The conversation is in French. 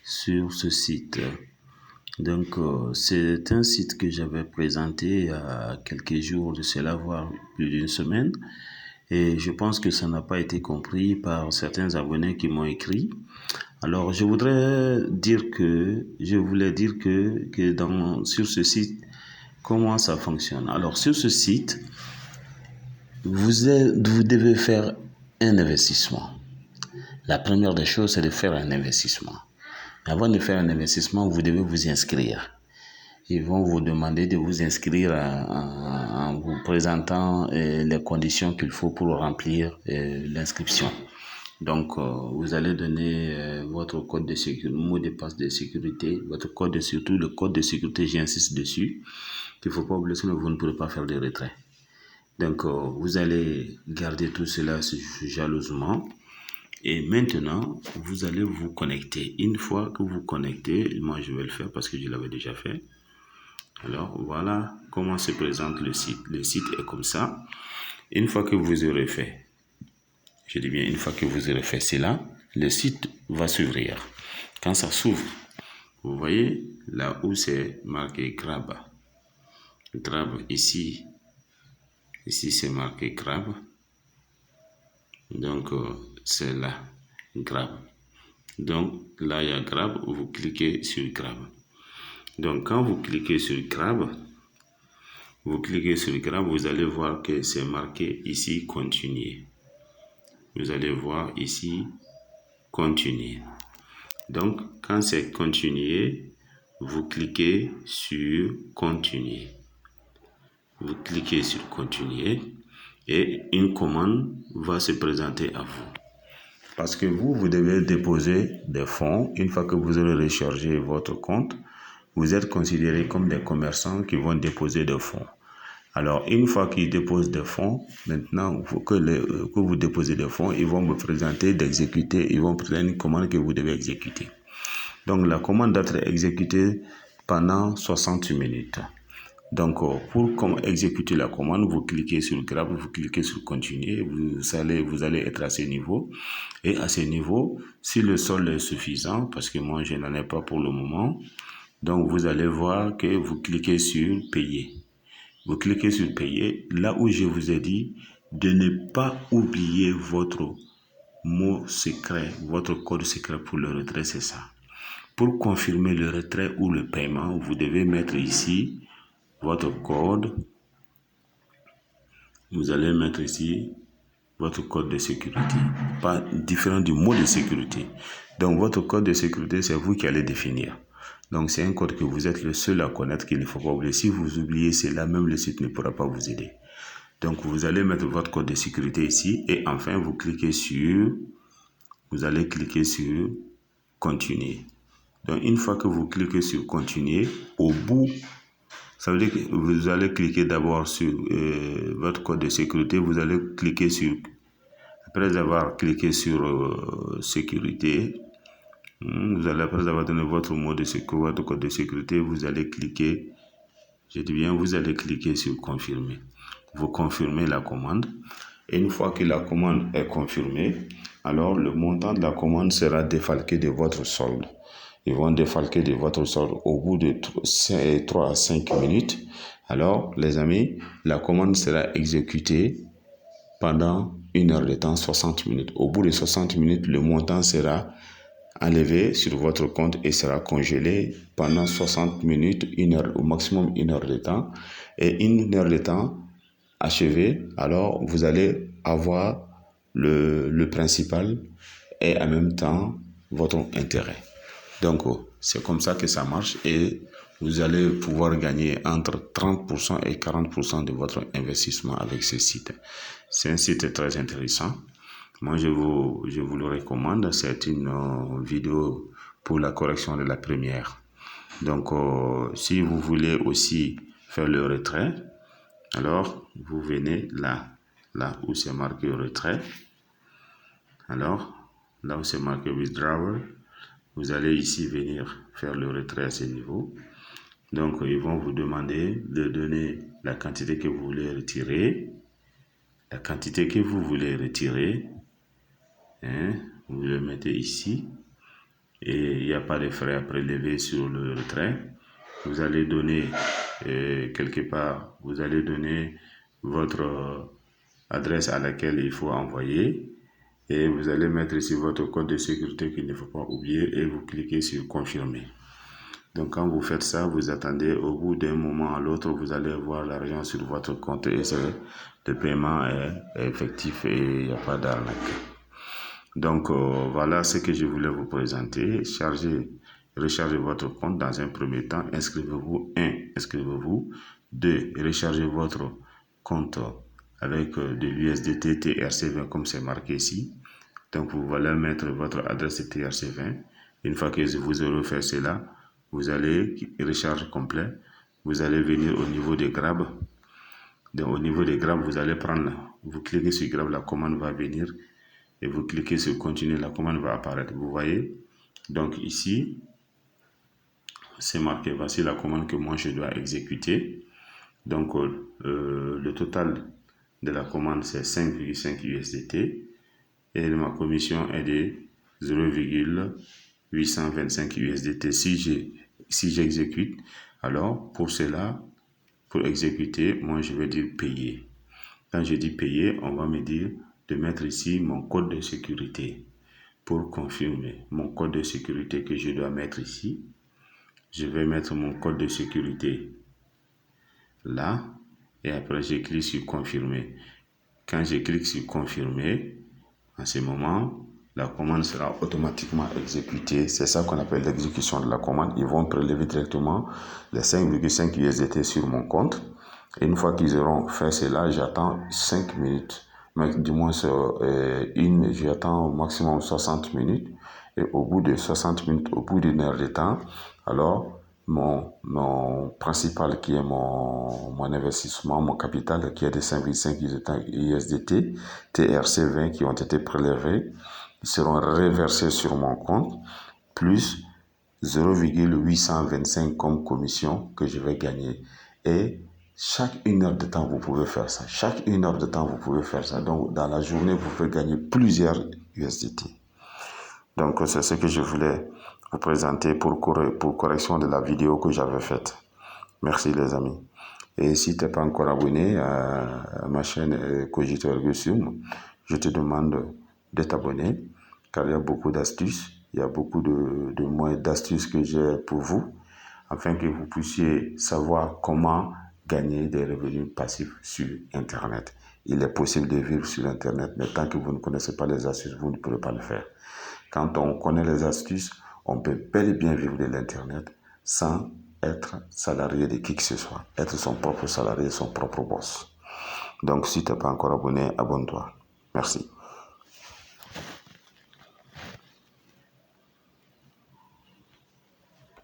sur ce site. Donc, c'est un site que j'avais présenté il y a quelques jours de cela, voire plus d'une semaine. Et je pense que ça n'a pas été compris par certains abonnés qui m'ont écrit. Alors, je voulais dire que sur ce site, comment ça fonctionne? Alors, sur ce site, vous devez faire un investissement. La première des choses, c'est de faire un investissement. Avant de faire un investissement, vous devez vous inscrire. Ils vont vous demander de vous inscrire en vous présentant les conditions qu'il faut pour remplir l'inscription. Donc, vous allez donner votre code de sécurité, mot de passe de sécurité, votre code de surtout le code de sécurité, j'insiste dessus, qu'il ne faut pas oublier, sinon vous ne pourrez pas faire de retrait. Donc, vous allez garder tout cela jalousement. Et maintenant, vous allez vous connecter. Une fois que vous connectez, moi je vais le faire parce que je l'avais déjà fait. Alors, voilà comment se présente le site. Le site est comme ça. Une fois que vous aurez fait, je dis bien une fois que vous aurez fait cela, le site va s'ouvrir. Quand ça s'ouvre, vous voyez là où c'est marqué Grab. Grab ici. Ici c'est marqué Grab. Donc, c'est là, Grab. Donc, là, il y a Grab, vous cliquez sur Grab. Donc, quand vous cliquez sur Grab, vous allez voir que c'est marqué ici, continuer. Vous allez voir ici, continuer. Donc, quand c'est continuer, vous cliquez sur continuer. Vous cliquez sur continuer et une commande va se présenter à vous. Parce que vous devez déposer des fonds. Une fois que vous aurez rechargé votre compte, vous êtes considéré comme des commerçants qui vont déposer des fonds. Alors, une fois qu'ils déposent des fonds, maintenant, que vous déposez des fonds, ils vont vous présenter d'exécuter, ils vont présenter une commande que vous devez exécuter. Donc, la commande doit être exécutée pendant 60 minutes. Donc, pour exécuter la commande, vous cliquez sur Grab, vous cliquez sur continuer, vous allez être à ce niveau. Et à ce niveau, si le solde est suffisant, parce que moi je n'en ai pas pour le moment, donc vous allez voir que vous cliquez sur payer. Vous cliquez sur payer, là où je vous ai dit de ne pas oublier votre mot secret, votre code secret pour le retrait, c'est ça. Pour confirmer le retrait ou le paiement, vous devez mettre ici votre code. Vous allez mettre ici votre code de sécurité, pas différent du mot de sécurité. Donc, votre code de sécurité, c'est vous qui allez définir. Donc, c'est un code que vous êtes le seul à connaître qu'il ne faut pas oublier. Si vous oubliez cela, même le site ne pourra pas vous aider. Donc, vous allez mettre votre code de sécurité ici et enfin, vous allez cliquer sur continuer. Donc, une fois que vous cliquez sur continuer, au bout, ça veut dire que vous allez cliquer d'abord sur votre code de sécurité. Vous allez cliquer sur, après avoir cliqué sur sécurité, après avoir donné votre mot de sécurité, votre code de sécurité, vous allez cliquer, vous allez cliquer sur confirmer. Vous confirmez la commande. Et une fois que la commande est confirmée, alors le montant de la commande sera défalqué de votre solde. Ils vont défalquer de votre solde au bout de 3 à 5 minutes. Alors, les amis, la commande sera exécutée pendant 1 heure de temps, 60 minutes. Au bout de 60 minutes, le montant sera enlevé sur votre compte et sera congelé pendant 60 minutes, 1 heure, au maximum 1 heure de temps. Et 1 heure de temps achevé, alors vous allez avoir le principal et en même temps votre intérêt. Donc, c'est comme ça que ça marche et vous allez pouvoir gagner entre 30% et 40% de votre investissement avec ce site. C'est un site très intéressant. Moi, je vous le recommande. C'est une vidéo pour la correction de la première. Donc, si vous voulez aussi faire le retrait, alors vous venez là où c'est marqué retrait. Alors, là où c'est marqué withdrawal, vous allez ici venir faire le retrait à ce niveau. Donc, ils vont vous demander de donner la quantité que vous voulez retirer. La quantité que vous voulez retirer, vous le mettez ici. et il n'y a pas de frais à prélever sur le retrait. Vous allez donner quelque part, vous allez donner votre adresse à laquelle il faut envoyer et vous allez mettre ici votre code de sécurité qu'il ne faut pas oublier et vous cliquez sur confirmer. Donc quand vous faites ça, vous attendez, au bout d'un moment à l'autre, vous allez voir l'argent sur votre compte et le paiement est effectif et il n'y a pas d'arnaque. Donc voilà ce que je voulais vous présenter. Rechargez votre compte dans un premier temps. Inscrivez-vous. 1. Inscrivez-vous. 2. Rechargez votre compte avec de l'USDT TRC20 comme c'est marqué ici. Donc vous allez mettre votre adresse TRC20. Une fois que vous aurez fait cela, vous allez recharge complet. Vous allez venir au niveau des Grab. Donc au niveau des Grab, vous allez prendre, vous cliquez sur Grab, la commande va venir. Et vous cliquez sur continuer, la commande va apparaître. Vous voyez, donc ici, c'est marqué, voici la commande que moi je dois exécuter. Donc le total de la commande c'est 5,5 USDT et ma commission est de 0,825 USDT si j'exécute. Alors pour cela, pour exécuter, moi je vais dire payer. Quand je dis payer, on va me dire de mettre ici mon code de sécurité pour confirmer mon code de sécurité que je dois mettre ici. Je vais mettre mon code de sécurité là et après je clique sur confirmer. Quand je clique sur confirmer, en ce moment, la commande sera automatiquement exécutée. C'est ça qu'on appelle l'exécution de la commande. Ils vont prélever directement les 5,5 USDT sur mon compte. Et une fois qu'ils auront fait cela, j'attends 5 minutes. Du moins, j'attends au maximum 60 minutes. Et au bout de 60 minutes, au bout d'une heure de temps, alors mon principal qui est mon investissement, mon capital qui est de 5,5 USDT, TRC20 qui ont été prélevés, ils seront reversés sur mon compte, plus 0,825 comme commission que je vais gagner. Et chaque 1 heure de temps, vous pouvez faire ça. Chaque 1 heure de temps, vous pouvez faire ça. Donc, dans la journée, vous pouvez gagner plusieurs USDT. Donc, c'est ce que je voulais vous présenter pour correction de la vidéo que j'avais faite. Merci les amis. Et si tu n'es pas encore abonné à ma chaîne Cogito Ergo Sum, je te demande de t'abonner car il y a beaucoup d'astuces. Il y a beaucoup de moyens d'astuces que j'ai pour vous afin que vous puissiez savoir comment gagner des revenus passifs sur Internet. Il est possible de vivre sur Internet, mais tant que vous ne connaissez pas les astuces, vous ne pourrez pas le faire. Quand on connaît les astuces, on peut bel et bien vivre de l'Internet sans être salarié de qui que ce soit, être son propre salarié, son propre boss. Donc, si tu n'es pas encore abonné, abonne-toi. Merci.